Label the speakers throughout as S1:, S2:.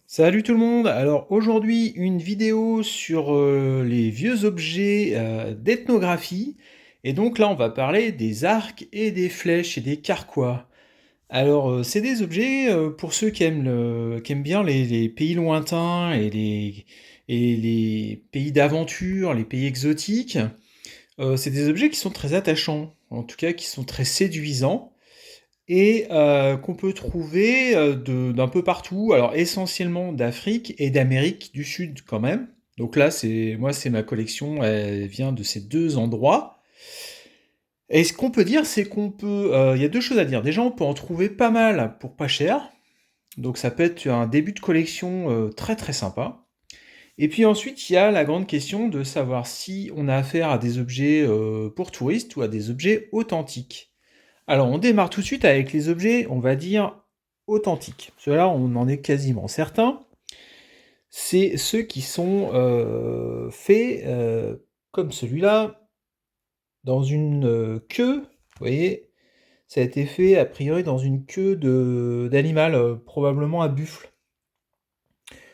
S1: Salut tout le monde! Alors aujourd'hui une vidéo sur les vieux objets d'ethnographie. Et donc là on va parler des arcs et des flèches et des carquois. Alors c'est des objets pour ceux qui aiment bien les pays lointains et les pays d'aventure, les pays exotiques. C'est des objets qui sont très attachants, en tout cas qui sont très séduisants et qu'on peut trouver d'un peu partout, alors essentiellement d'Afrique et d'Amérique du Sud quand même. Donc là, c'est ma collection, elle vient de ces deux endroits. Et ce qu'on peut dire, c'est il y a deux choses à dire. Déjà, on peut en trouver pas mal pour pas cher. Donc ça peut être un début de collection très très sympa. Et puis ensuite, il y a la grande question de savoir si on a affaire à des objets pour touristes ou à des objets authentiques. Alors, on démarre tout de suite avec les objets, on va dire, authentiques. Ceux-là, on en est quasiment certain. C'est ceux qui sont faits comme celui-là, dans une queue. Vous voyez, ça a été fait a priori dans une queue d'animal, probablement un buffle.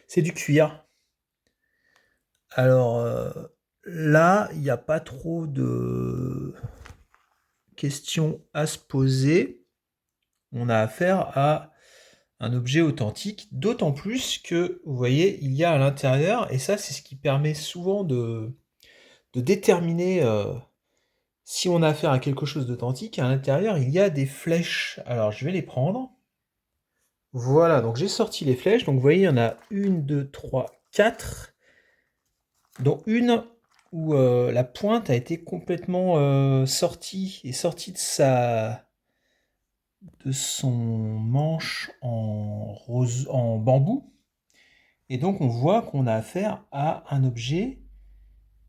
S1: C'est du cuir. Alors là, il n'y a pas trop de questions à se poser. On a affaire à un objet authentique, d'autant plus que, vous voyez, il y a à l'intérieur, et ça c'est ce qui permet souvent de déterminer si on a affaire à quelque chose d'authentique. À l'intérieur, il y a des flèches. Alors je vais les prendre. Voilà, donc j'ai sorti les flèches. Donc vous voyez, il y en a une, deux, trois, quatre, dont une où la pointe a été complètement sortie de son manche en bambou. Et donc on voit qu'on a affaire à un objet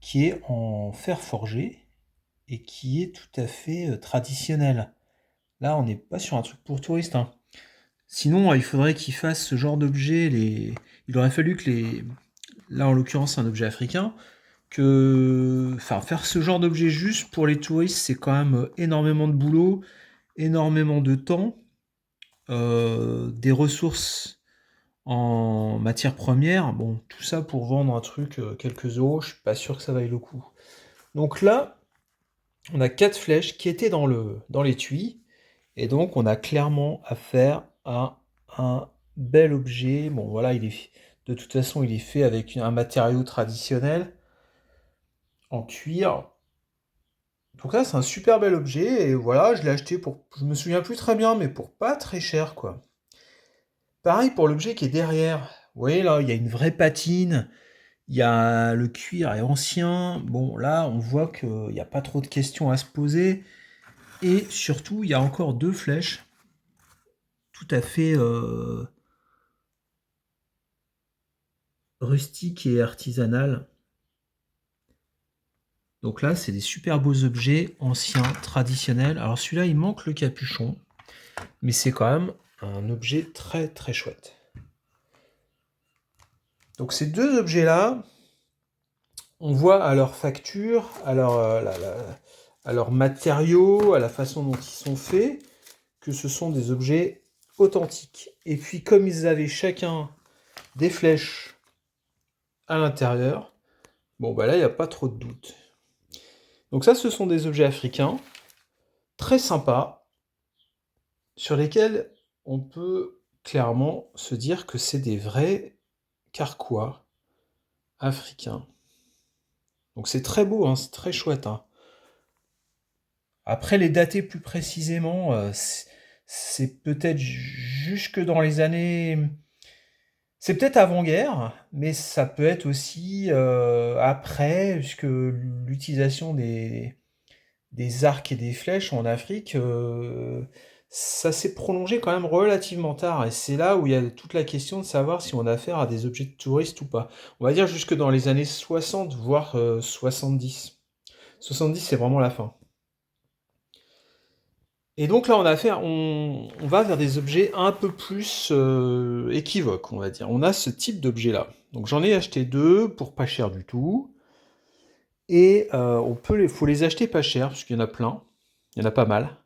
S1: qui est en fer forgé et qui est tout à fait traditionnel. Là, on n'est pas sur un truc pour touristes, hein. Sinon, il faudrait qu'ils fassent ce genre d'objet. Il aurait fallu que là en l'occurrence, c'est un objet africain. Enfin, faire ce genre d'objet juste pour les touristes, c'est quand même énormément de boulot, énormément de temps, des ressources en matière première. Bon, tout ça pour vendre un truc quelques euros, je suis pas sûr que ça vaille le coup. Donc là, on a quatre flèches qui étaient dans l'étui, et donc on a clairement affaire à un bel objet. Bon voilà, de toute façon il est fait avec un matériau traditionnel en cuir. Donc là c'est un super bel objet, et voilà, je l'ai acheté je me souviens plus très bien, mais pour pas très cher quoi. Pareil pour l'objet qui est derrière. Vous voyez là, il y a une vraie patine. Le cuir est ancien. Bon, là, on voit qu'il n'y a pas trop de questions à se poser. Et surtout, il y a encore deux flèches tout à fait rustiques et artisanales. Donc là, c'est des super beaux objets anciens, traditionnels. Alors celui-là, il manque le capuchon, mais c'est quand même un objet très très chouette. Donc ces deux objets-là, on voit à leur facture, à leurs matériaux, à la façon dont ils sont faits, que ce sont des objets authentiques. Et puis comme ils avaient chacun des flèches à l'intérieur, bon bah là il n'y a pas trop de doute. Donc ça ce sont des objets africains, très sympas, sur lesquels on peut clairement se dire que c'est des vrais carquois africains. Donc c'est très beau, hein, c'est très chouette, hein. Après les dater plus précisément, c'est peut-être jusque dans les années. C'est peut-être avant-guerre, mais ça peut être aussi après, puisque l'utilisation des arcs et des flèches en Afrique, ça s'est prolongé quand même relativement tard. Et c'est là où il y a toute la question de savoir si on a affaire à des objets de touristes ou pas. On va dire jusque dans les années 60, voire 70. 70, c'est vraiment la fin. Et donc là, on va vers des objets un peu plus équivoques, on va dire. On a ce type d'objet-là. Donc j'en ai acheté deux pour pas cher du tout. Et faut les acheter pas cher, parce qu'il y en a plein. Il y en a pas mal.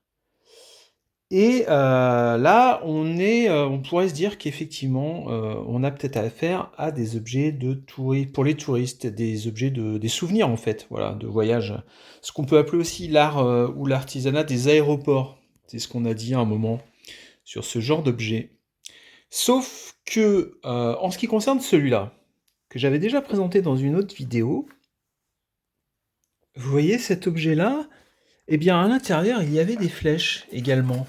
S1: Et là, on pourrait se dire qu'effectivement, on a peut-être affaire à des objets pour les touristes, des objets des souvenirs en fait, voilà, de voyage. Ce qu'on peut appeler aussi l'art ou l'artisanat des aéroports. C'est ce qu'on a dit à un moment sur ce genre d'objet. Sauf que, en ce qui concerne celui-là, que j'avais déjà présenté dans une autre vidéo, vous voyez cet objet-là? Eh bien, à l'intérieur, il y avait des flèches également.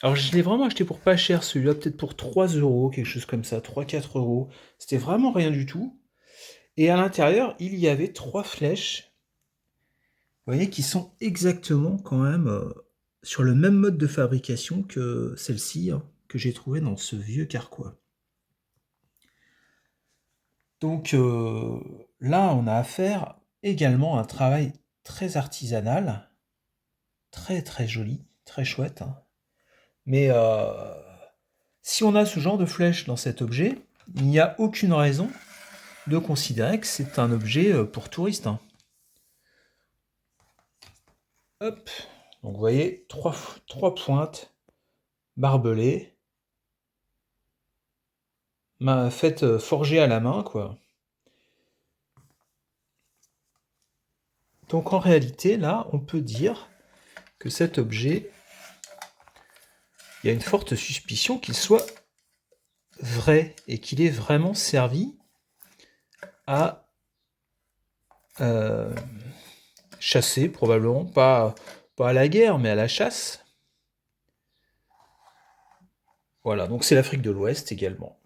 S1: Alors, je l'ai vraiment acheté pour pas cher, celui-là, peut-être pour 3 euros, quelque chose comme ça, 3-4 euros. C'était vraiment rien du tout. Et à l'intérieur, il y avait 3 flèches, vous voyez, qui sont exactement quand même sur le même mode de fabrication que celle-ci, hein, que j'ai trouvée dans ce vieux carquois. Donc là, on a affaire également à un travail très artisanal, très très joli, très chouette, hein. Mais si on a ce genre de flèche dans cet objet, il n'y a aucune raison de considérer que c'est un objet pour touristes, hein. Hop, donc vous voyez, trois pointes barbelées, faites forger à la main, quoi. Donc en réalité, là, on peut dire que cet objet, il y a une forte suspicion qu'il soit vrai et qu'il ait vraiment servi à chasser, probablement, pas à la guerre, mais à la chasse. Voilà, donc c'est l'Afrique de l'Ouest également.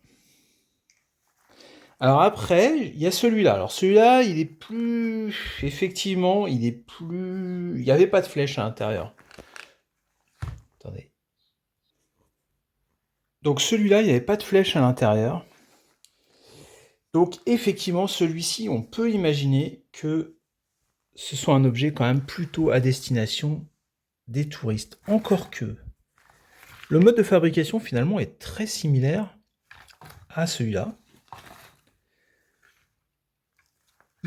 S1: Alors après, il y a celui-là. Alors celui-là, il est plus... Effectivement, il est plus... Il n'y avait pas de flèche à l'intérieur. Attendez. Donc celui-là, il n'y avait pas de flèche à l'intérieur. Donc effectivement, celui-ci, on peut imaginer que ce soit un objet quand même plutôt à destination des touristes. Encore que le mode de fabrication finalement est très similaire à celui-là.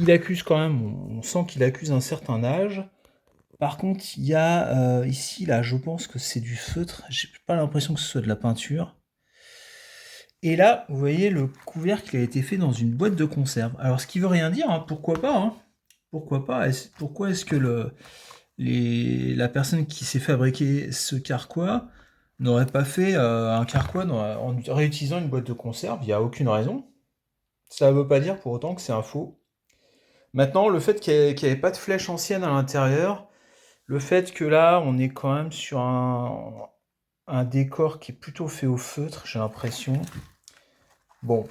S1: Il accuse quand même, on sent qu'il accuse un certain âge. Par contre, il y a ici, là, je pense que c'est du feutre. J'ai pas l'impression que ce soit de la peinture. Et là, vous voyez, le couvercle a été fait dans une boîte de conserve. Alors, ce qui veut rien dire, hein, pourquoi pas, hein. Pourquoi pas? Pourquoi est-ce que la personne qui s'est fabriqué ce carquois n'aurait pas fait un carquois en réutilisant une boîte de conserve? Il n'y a aucune raison. Ça ne veut pas dire pour autant que c'est un faux. Maintenant, le fait qu'il n'y avait pas de flèche ancienne à l'intérieur, le fait que là, on est quand même sur un décor qui est plutôt fait au feutre, j'ai l'impression. Bon,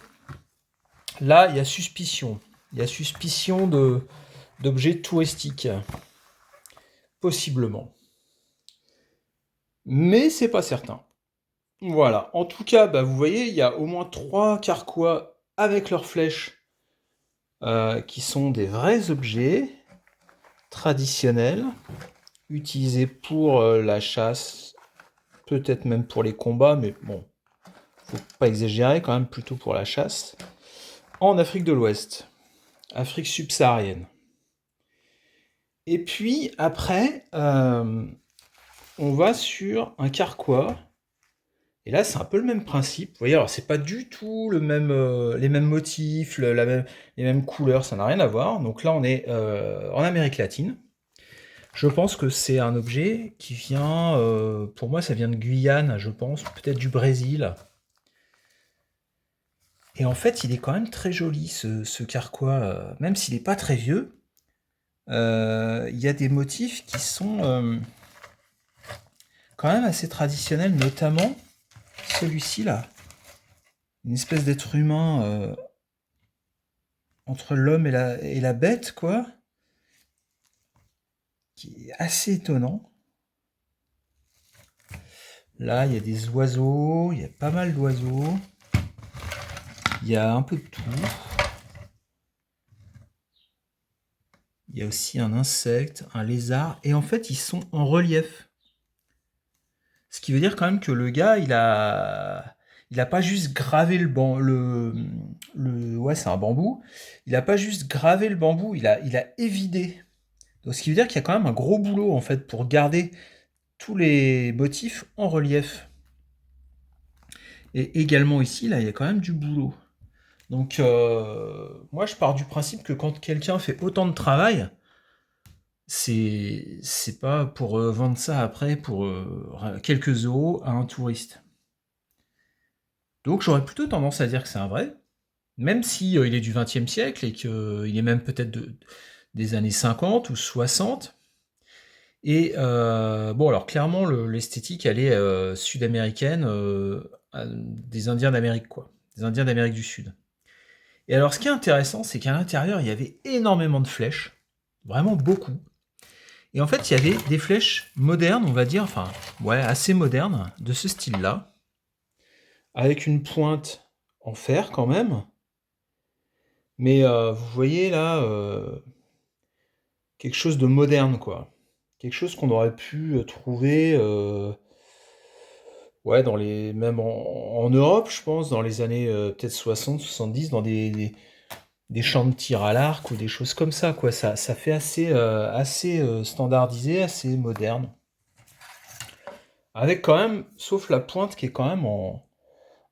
S1: là, il y a suspicion. Il y a suspicion d'objets touristiques. Possiblement. Mais c'est pas certain. Voilà. En tout cas, bah, vous voyez, il y a au moins 3 carquois avec leurs flèches qui sont des vrais objets traditionnels utilisés pour la chasse, peut-être même pour les combats, mais bon, faut pas exagérer quand même, plutôt pour la chasse, en Afrique de l'Ouest, Afrique subsaharienne. Et puis après, on va sur un carquois. Et là, c'est un peu le même principe. Vous voyez, alors c'est pas du tout les mêmes motifs, les mêmes couleurs, ça n'a rien à voir. Donc là, on est en Amérique latine. Je pense que c'est un objet qui vient, pour moi, ça vient de Guyane, je pense, peut-être du Brésil. Et en fait, il est quand même très joli, ce carquois, même s'il n'est pas très vieux. Il y a des motifs qui sont quand même assez traditionnels, notamment celui-ci là. Une espèce d'être humain entre l'homme et la bête, quoi, qui est assez étonnant. Là, il y a des oiseaux, il y a pas mal d'oiseaux. Il y a un peu de tout. Il y a aussi un insecte, un lézard, et en fait, ils sont en relief. Ce qui veut dire quand même que le gars, il a pas juste gravé ouais, c'est un bambou. Il a pas juste gravé le bambou, il a évidé. Donc, ce qui veut dire qu'il y a quand même un gros boulot en fait pour garder tous les motifs en relief. Et également ici, là, il y a quand même du boulot. Donc, moi, je pars du principe que quand quelqu'un fait autant de travail, c'est pas pour vendre ça après pour quelques euros à un touriste. Donc, j'aurais plutôt tendance à dire que c'est un vrai, même si il est du XXe siècle et qu'il est même peut-être des années 50 ou 60. Et bon, alors clairement, l'esthétique, elle est sud-américaine, des Indiens d'Amérique, quoi. Des Indiens d'Amérique du Sud. Et alors, ce qui est intéressant, c'est qu'à l'intérieur, il y avait énormément de flèches, vraiment beaucoup. Et en fait, il y avait des flèches modernes, on va dire, enfin, ouais, assez modernes, de ce style-là, avec une pointe en fer quand même. Mais vous voyez là, quelque chose de moderne, quoi. Quelque chose qu'on aurait pu trouver, ouais, même en Europe, je pense, dans les années peut-être 60, 70, dans des champs de tir à l'arc ou des choses comme ça, quoi. Ça fait assez standardisé, assez moderne. Avec quand même, sauf la pointe qui est quand même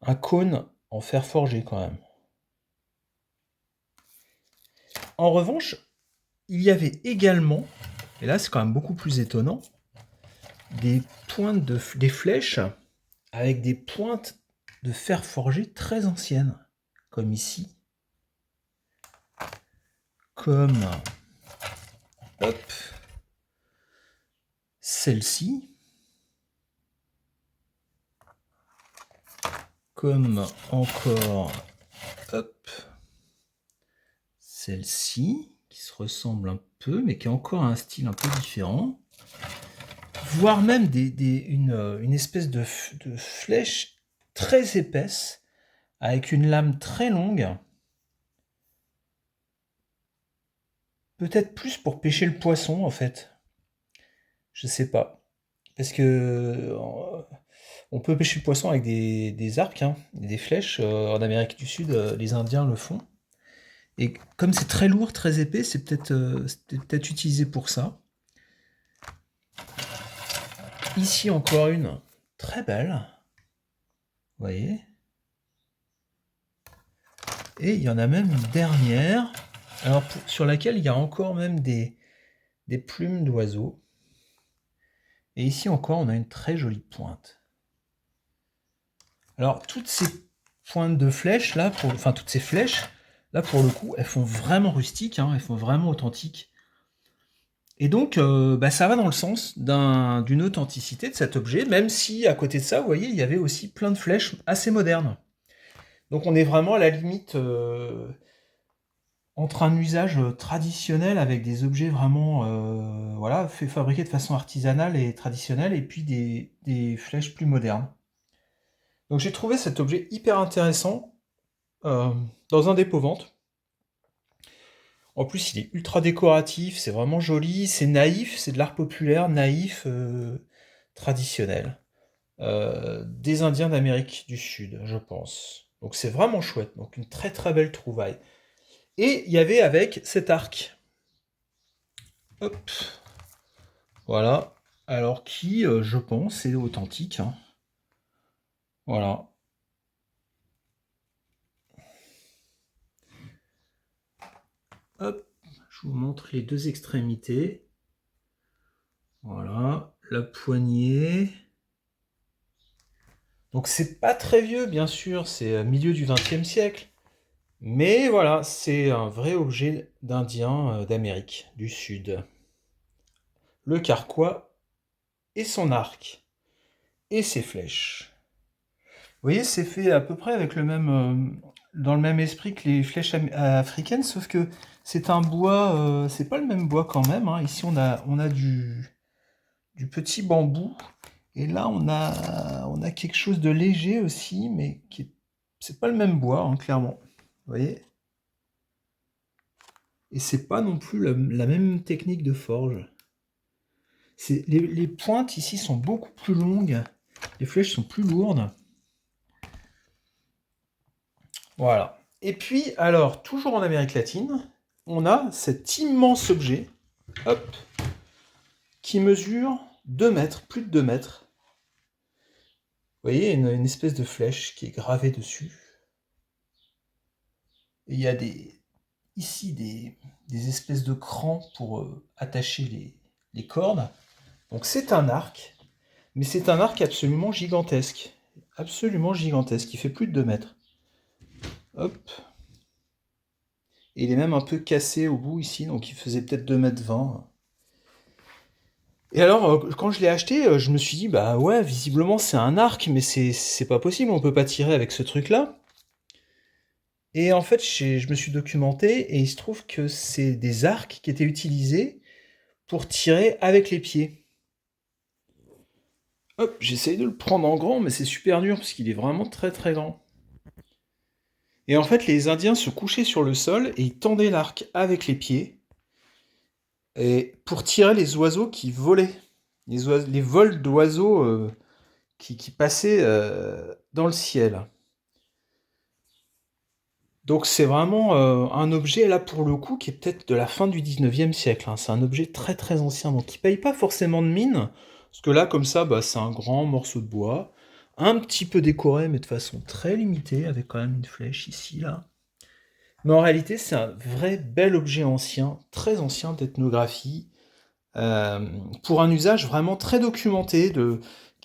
S1: un cône en fer forgé quand même. En revanche, il y avait également, et là c'est quand même beaucoup plus étonnant, des des flèches avec des pointes de fer forgé très anciennes, comme ici, comme hop, celle-ci, comme encore hop, celle-ci, qui se ressemble un peu, mais qui a encore un style un peu différent, voire même une espèce de flèche très épaisse, avec une lame très longue, peut-être plus pour pêcher le poisson en fait. Je sais pas. Parce que on peut pêcher le poisson avec des arcs, hein, des flèches. En Amérique du Sud, les Indiens le font. Et comme c'est très lourd, très épais, c'était peut-être utilisé pour ça. Ici encore une très belle. Vous voyez. Et il y en a même une dernière, alors sur laquelle il y a encore même des plumes d'oiseaux. Et ici encore, on a une très jolie pointe. Alors, toutes ces pointes de flèches, là, enfin toutes ces flèches, là, pour le coup, elles font vraiment rustique, hein, elles font vraiment authentique. Et donc, ça va dans le sens d'une authenticité de cet objet, même si, à côté de ça, vous voyez, il y avait aussi plein de flèches assez modernes. Donc, on est vraiment à la limite entre un usage traditionnel avec des objets vraiment voilà, fabriqués de façon artisanale et traditionnelle, et puis des flèches plus modernes. Donc j'ai trouvé cet objet hyper intéressant dans un dépôt-vente. En plus, il est ultra décoratif, c'est vraiment joli, c'est naïf, c'est de l'art populaire, naïf, traditionnel. Des Indiens d'Amérique du Sud, je pense. Donc c'est vraiment chouette, donc une très très belle trouvaille. Et il y avait avec cet arc. Hop. Voilà. Alors qui, je pense, est authentique, hein. Voilà. Hop. Je vous montre les deux extrémités. Voilà. La poignée. Donc c'est pas très vieux, bien sûr, c'est milieu du XXe siècle. Mais voilà, c'est un vrai objet d'Indien d'Amérique du Sud. Le carquois et son arc. Et ses flèches. Vous voyez, c'est fait à peu près avec dans le même esprit que les flèches africaines, sauf que c'est un bois, c'est pas le même bois quand même, hein. Ici, on a du petit bambou, et là, on a quelque chose de léger aussi, mais c'est pas le même bois, hein, clairement. Vous voyez? Et c'est pas non plus la même technique de forge. Les pointes ici sont beaucoup plus longues, les flèches sont plus lourdes. Voilà. Et puis, alors, toujours en Amérique latine, on a cet immense objet, hop, qui mesure 2 mètres, plus de 2 mètres. Vous voyez, une espèce de flèche qui est gravée dessus. Et il y a ici des espèces de crans pour attacher les cordes. Donc c'est un arc, mais c'est un arc absolument gigantesque. Absolument gigantesque, il fait plus de 2 mètres. Hop. Et il est même un peu cassé au bout ici, donc il faisait peut-être 2,20 m. Et alors, quand je l'ai acheté, je me suis dit, bah ouais, visiblement c'est un arc, mais c'est pas possible, on peut pas tirer avec ce truc-là. Et en fait, je me suis documenté, et il se trouve que c'est des arcs qui étaient utilisés pour tirer avec les pieds. Hop, j'essaye de le prendre en grand, mais c'est super dur, parce qu'il est vraiment très très grand. Et en fait, les Indiens se couchaient sur le sol, et ils tendaient l'arc avec les pieds, et pour tirer les oiseaux qui volaient. Les vols d'oiseaux qui passaient dans le ciel. Donc c'est vraiment un objet, là pour le coup, qui est peut-être de la fin du 19e siècle. C'est un objet très très ancien, donc qui paye pas forcément de mine, parce que là, comme ça, bah, c'est un grand morceau de bois, un petit peu décoré, mais de façon très limitée, avec quand même une flèche ici, là. Mais en réalité, c'est un vrai bel objet ancien, très ancien d'ethnographie, pour un usage vraiment très documenté,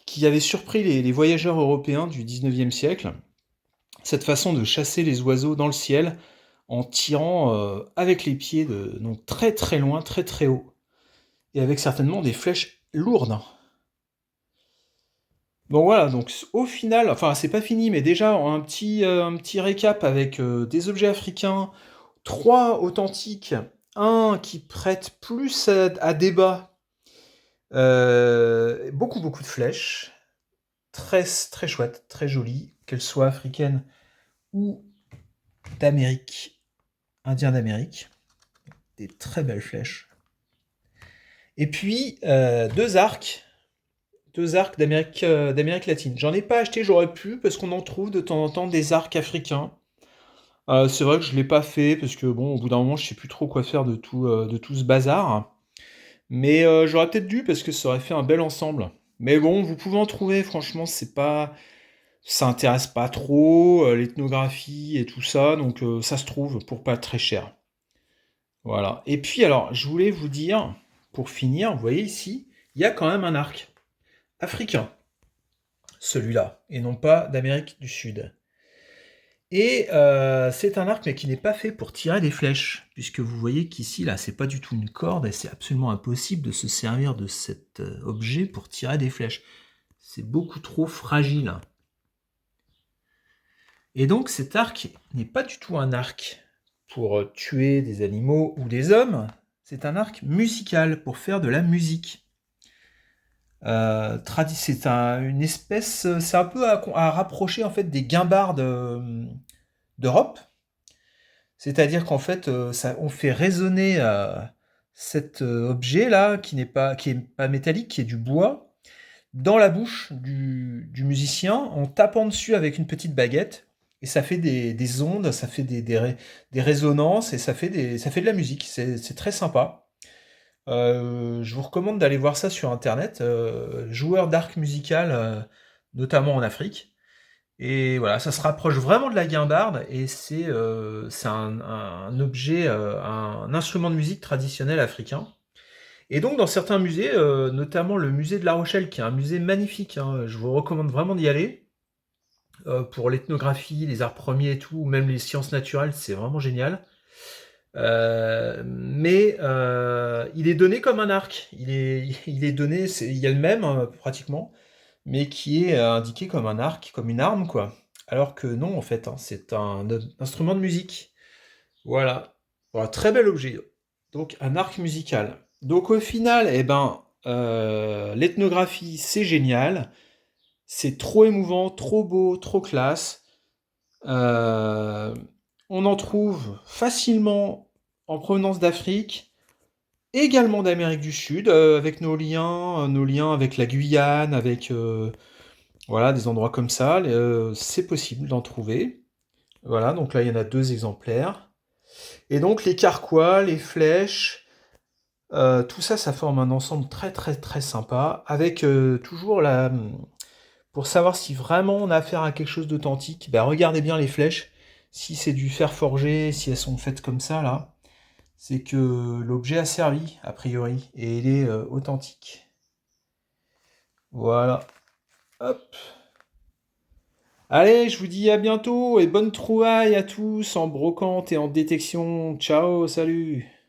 S1: qui avait surpris les voyageurs européens du 19e siècle. Cette façon de chasser les oiseaux dans le ciel en tirant avec les pieds donc très très loin, très très haut. Et avec certainement des flèches lourdes. Bon voilà, donc au final, enfin c'est pas fini, mais déjà un petit récap avec des objets africains, 3 authentiques, un qui prête plus à débat, beaucoup beaucoup de flèches, très très chouette, très jolie, qu'elles soient africaines ou d'Amérique, indien d'Amérique, des très belles flèches. Et puis 2 arcs d'Amérique latine. J'en ai pas acheté, j'aurais pu, parce qu'on en trouve de temps en temps des arcs africains. C'est vrai que je l'ai pas fait, parce que bon, au bout d'un moment, je sais plus trop quoi faire de tout ce bazar. Mais j'aurais peut-être dû, parce que ça aurait fait un bel ensemble. Mais bon, vous pouvez en trouver, franchement, ça intéresse pas trop, l'ethnographie et tout ça, donc ça se trouve pour pas très cher. Voilà. Et puis alors, je voulais vous dire, pour finir, vous voyez ici, il y a quand même un arc africain, celui-là, et non pas d'Amérique du Sud. Et c'est un arc mais qui n'est pas fait pour tirer des flèches, puisque vous voyez qu'ici, là, c'est pas du tout une corde, et c'est absolument impossible de se servir de cet objet pour tirer des flèches. C'est beaucoup trop fragile. Et donc cet arc n'est pas du tout un arc pour tuer des animaux ou des hommes, c'est un arc musical pour faire de la musique. C'est une espèce, c'est un peu à rapprocher en fait des guimbardes d'Europe. C'est-à-dire qu'en fait, on fait résonner cet objet là qui est pas métallique, qui est du bois, dans la bouche du musicien en tapant dessus avec une petite baguette. Et ça fait des ondes, ça fait des résonances et ça fait de la musique. C'est très sympa. Je vous recommande d'aller voir ça sur internet. Joueurs d'arc musical, notamment en Afrique. Et voilà, ça se rapproche vraiment de la guimbarde et c'est un objet, un instrument de musique traditionnel africain. Et donc dans certains musées, notamment le musée de La Rochelle, qui est un musée magnifique, hein, je vous recommande vraiment d'y aller. Pour l'ethnographie, les arts premiers et tout, ou même les sciences naturelles, c'est vraiment génial. Mais il est donné comme un arc. Il est donné, il y a le même pratiquement, mais qui est indiqué comme un arc, comme une arme, quoi. Alors que non, en fait, hein, c'est un instrument de musique. Voilà. Voilà, très bel objet. Donc un arc musical. Donc au final, eh ben, l'ethnographie, c'est génial. C'est trop émouvant, trop beau, trop classe. Euh, on en trouve facilement en provenance d'Afrique, également d'Amérique du Sud, avec nos liens avec la Guyane, avec voilà, des endroits comme ça. C'est possible d'en trouver. Voilà, donc là il y en a 2 exemplaires. Et donc les carquois, les flèches, Tout ça, ça forme un ensemble très très très sympa, avec toujours pour savoir si vraiment on a affaire à quelque chose d'authentique, ben, regardez bien les flèches. Si c'est du fer forgé, si elles sont faites comme ça, là, c'est que l'objet a servi, a priori, et il est authentique. Voilà. Hop. Allez, je vous dis à bientôt et bonne trouvaille à tous en brocante et en détection. Ciao, salut!